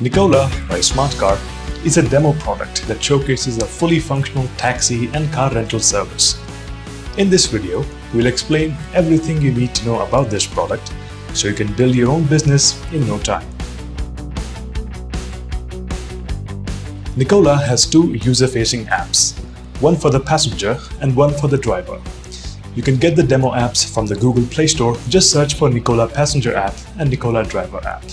Nicola by SmartCar is a demo product that showcases a fully functional taxi and car rental service. In this video, we'll explain everything you need to know about this product so you can build your own business in no time. Nicola has two user-facing apps, one for the passenger and one for the driver. You can get the demo apps from the Google Play Store. Just search for Nicola Passenger app and Nicola Driver app.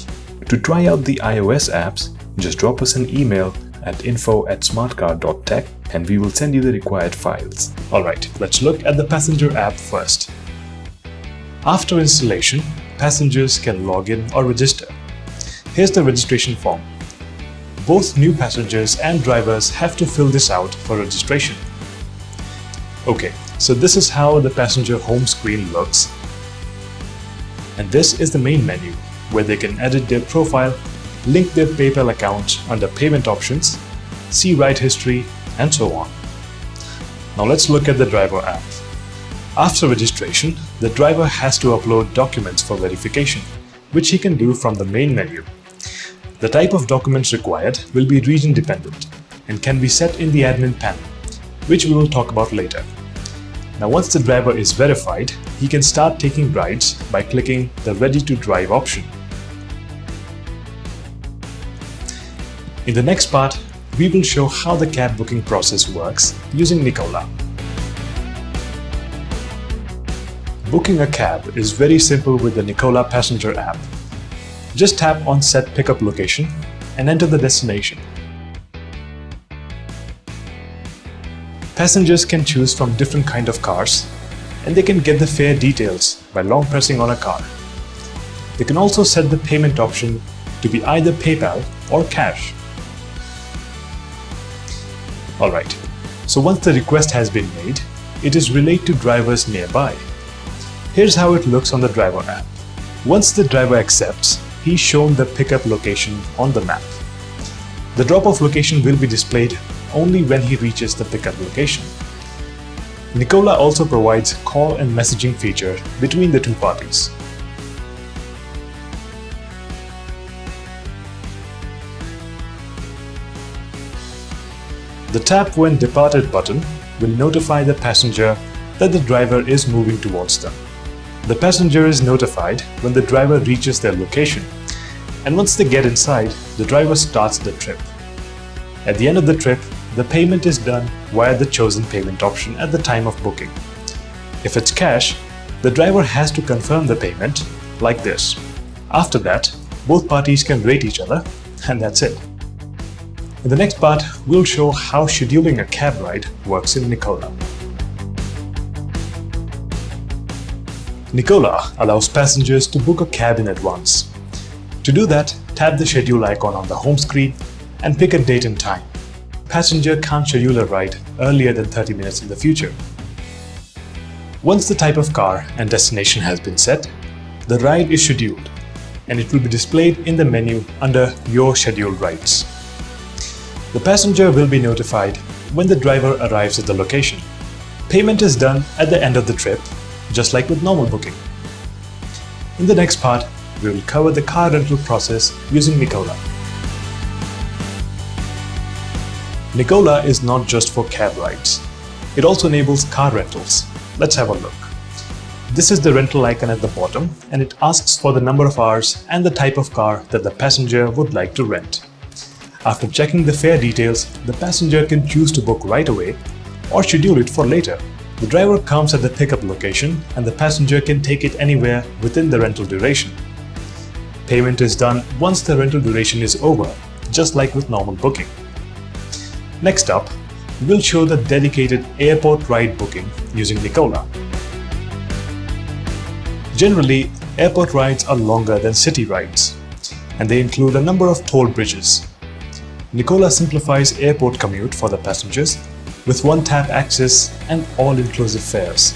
To try out the iOS apps, just drop us an email at info@smartcar.tech and we will send you the required files. Alright, let's look at the passenger app first. After installation, passengers can log in or register. Here's the registration form. Both new passengers and drivers have to fill this out for registration. Okay, so this is how the passenger home screen looks. And this is the main menu, where they can edit their profile, link their PayPal account under payment options, see ride history, and so on. Now let's look at the driver app. After registration, the driver has to upload documents for verification, which he can do from the main menu. The type of documents required will be region dependent and can be set in the admin panel, which we will talk about later. Now once the driver is verified, he can start taking rides by clicking the Ready to Drive option. In the next part, we will show how the cab booking process works using Nicola. Booking a cab is very simple with the Nicola Passenger app. Just tap on Set Pickup Location and enter the destination. Passengers can choose from different kinds of cars, and they can get the fare details by long pressing on a car. They can also set the payment option to be either PayPal or cash. Alright, so once the request has been made, it is relayed to drivers nearby. Here's how it looks on the driver app. Once the driver accepts, he's shown the pickup location on the map. The drop-off location will be displayed only when he reaches the pickup location. Nicola also provides call and messaging feature between the two parties. The Tap When Departed button will notify the passenger that the driver is moving towards them. The passenger is notified when the driver reaches their location, and once they get inside, the driver starts the trip. At the end of the trip, the payment is done via the chosen payment option at the time of booking. If it's cash, the driver has to confirm the payment like this. After that, both parties can rate each other, and that's it. In the next part, we'll show how scheduling a cab ride works in Nicola. Nicola allows passengers to book a cab in advance. To do that, tap the schedule icon on the home screen and pick a date and time. Passenger can't schedule a ride earlier than 30 minutes in the future. Once the type of car and destination has been set, the ride is scheduled and it will be displayed in the menu under Your Scheduled Rides. The passenger will be notified when the driver arrives at the location. Payment is done at the end of the trip, just like with normal booking. In the next part, we will cover the car rental process using Nicola. Nicola is not just for cab rides. It also enables car rentals. Let's have a look. This is the rental icon at the bottom, and it asks for the number of hours and the type of car that the passenger would like to rent. After checking the fare details, the passenger can choose to book right away or schedule it for later. The driver comes at the pickup location and the passenger can take it anywhere within the rental duration. Payment is done once the rental duration is over, just like with normal booking. Next up, we'll show the dedicated airport ride booking using Nicola. Generally, airport rides are longer than city rides, and they include a number of toll bridges. Nicola simplifies airport commute for the passengers with one-tap access and all-inclusive fares.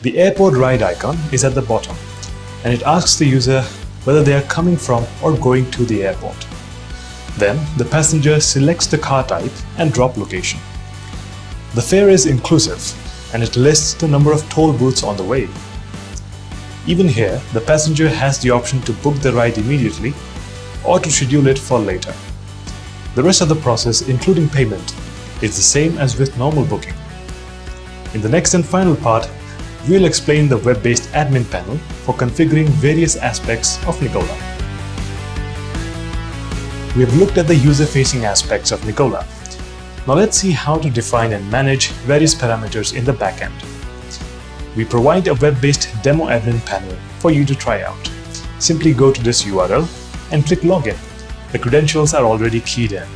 The airport ride icon is at the bottom, and it asks the user whether they are coming from or going to the airport. Then, the passenger selects the car type and drop location. The fare is inclusive, and it lists the number of toll booths on the way. Even here, the passenger has the option to book the ride immediately or to schedule it for later. The rest of the process, including payment, is the same as with normal booking. In the next and final part, we'll explain the web-based admin panel for configuring various aspects of Nikola. We have looked at the user-facing aspects of Nikola. Now let's see how to define and manage various parameters in the backend. We provide a web-based demo admin panel for you to try out. Simply go to this URL and click Login. The credentials are already keyed in.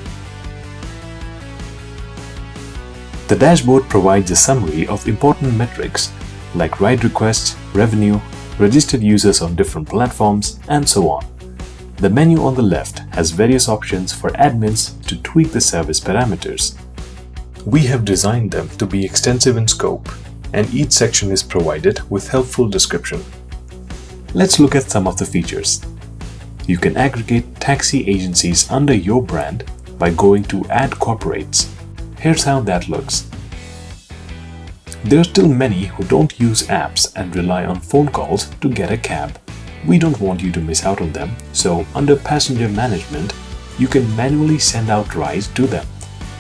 The dashboard provides a summary of important metrics like ride requests, revenue, registered users on different platforms, and so on. The menu on the left has various options for admins to tweak the service parameters. We have designed them to be extensive in scope, and each section is provided with helpful description. Let's look at some of the features. You can aggregate taxi agencies under your brand by going to Add Corporates. Here's how that looks. There are still many who don't use apps and rely on phone calls to get a cab. We don't want you to miss out on them, so under Passenger Management, you can manually send out rides to them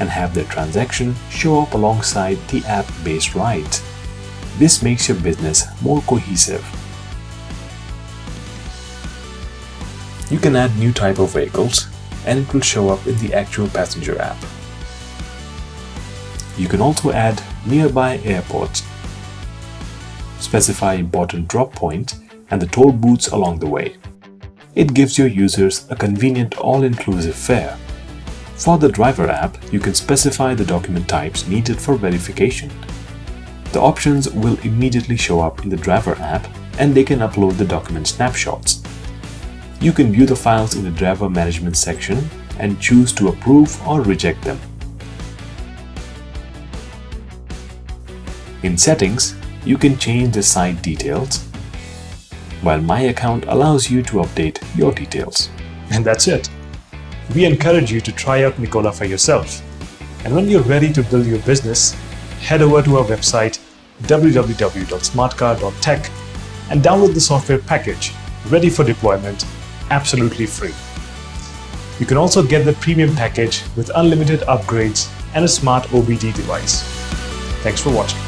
and have their transaction show up alongside the app-based rides. This makes your business more cohesive. You can add new type of vehicles and it will show up in the actual passenger app. You can also add nearby airports, specify important drop points and the toll booths along the way. It gives your users a convenient all-inclusive fare. For the driver app, you can specify the document types needed for verification. The options will immediately show up in the driver app and they can upload the document snapshots. You can view the files in the driver management section and choose to approve or reject them. In settings, you can change the site details, while My Account allows you to update your details. And that's it. We encourage you to try out Nikola for yourself. And when you're ready to build your business, head over to our website www.smartcar.tech and download the software package ready for deployment, absolutely free. You can also get the premium package with unlimited upgrades and a smart OBD device. Thanks for watching.